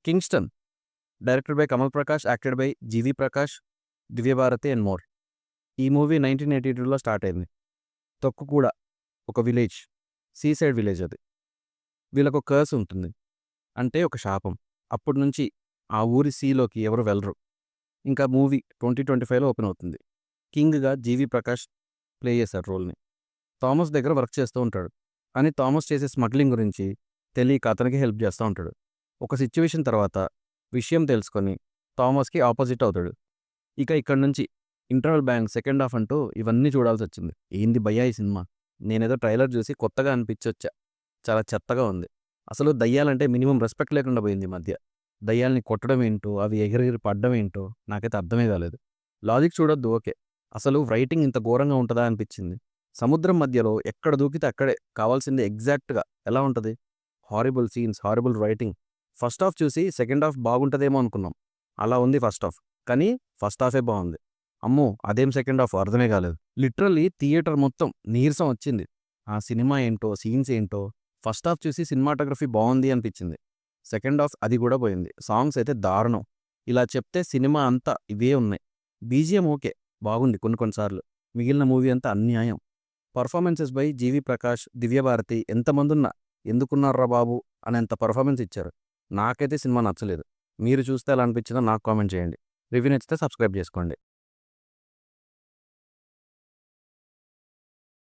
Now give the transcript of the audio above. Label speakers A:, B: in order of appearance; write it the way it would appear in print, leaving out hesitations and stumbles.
A: 'Kingston' directed by Kamal Prakash, acted by G V Prakash, Divya Bharathi and more. ఈ movie 1982లో start అయింది. తొక్కుగూడ ఒక విలేజ్, సీసైడ్ విలేజ్ అది. వీళ్ళకు ఒక కర్స్ ఉంటుంది, అంటే ఒక శాపం. అప్పటి నుంచి ఆ ఊరి సీలోకి ఎవరు వెళ్ళరు. ఇంకా మూవీ 2025లో ఓపెన్ అవుతుంది. కింగ్గా జీవి ప్రకాష్ ప్లే చేశాడు రోల్ని. థామస్ దగ్గర వర్క్ చేస్తూ ఉంటాడు, కానీ థామస్ చేసే స్మగ్లింగ్ గురించి తెలియక అతనికి హెల్ప్ చేస్తూ ఉంటాడు. ఒక సిచ్యువేషన్ తర్వాత విషయం తెలుసుకొని థామస్కి ఆపోజిట్ అవుతాడు. ఇక ఇక్కడ నుంచి ఇంటర్వల్ బ్యాంక్, సెకండ్ హాఫ్ అంటూ ఇవన్నీ చూడాల్సి వచ్చింది. ఏంది భయ్యా ఈ సినిమా, నేనేదో ట్రైలర్ చూసి కొత్తగా అనిపించొచ్చా, చాలా చెత్తగా ఉంది. అసలు దయ్యాలంటే మినిమం రెస్పెక్ట్ లేకుండా పోయింది ఈ మధ్య. దయ్యాల్ని కొట్టడం ఏంటో, అవి ఎగిరెగిరి పడ్డం ఏంటో నాకైతే అర్థమే కాలేదు. లాజిక్ చూడొద్దు ఓకే, అసలు రైటింగ్ ఇంత ఘోరంగా ఉంటుందా అనిపించింది. సముద్రం మధ్యలో ఎక్కడ దూకితే అక్కడే, కావాల్సింది ఎగ్జాక్ట్గా ఎలా ఉంటుంది. Horrible scenes, horrible writing. First half చూసి సెకండ్ హాఫ్ బాగుంటుందేమో అనుకున్నాం, అలా ఉంది ఫస్ట్ హాఫ్. కానీ ఫస్ట్ హాఫే బాగుంది. అమ్మో అదేం సెకండ్ హాఫ్ అర్థమే కాలేదు. లిటరల్లీ థియేటర్ మొత్తం నీరసం వచ్చింది. ఆ సినిమా ఏంటో, సీన్స్ ఏంటో. ఫస్ట్ హాఫ్ చూసి సినిమాటోగ్రఫీ బాగుంది అనిపించింది, సెకండ్ హాఫ్ అది కూడా పోయింది. సాంగ్స్ అయితే దారుణం. ఇలా చెప్తే సినిమా అంతా ఇవే ఉన్నాయి. బీజిఎం ఓకే, బాగుంది కొన్ని కొన్నిసార్లు. మిగిలిన మూవీ అంతా అన్యాయం. పర్ఫార్మెన్సెస్ బై జీవి ప్రకాష్, దివ్యభారతి ఎంతమందున్నా ఎందుకున్నారా బాబు అనేంత పర్ఫార్మెన్స్ ఇచ్చారు. నాకైతే సినిమా నచ్చలేదు. మీరు చూస్తే ఎలా అనిపించిందో నాకు కామెంట్ చేయండి. రివ్యూ నచ్చితే సబ్స్క్రైబ్ చేసుకోండి.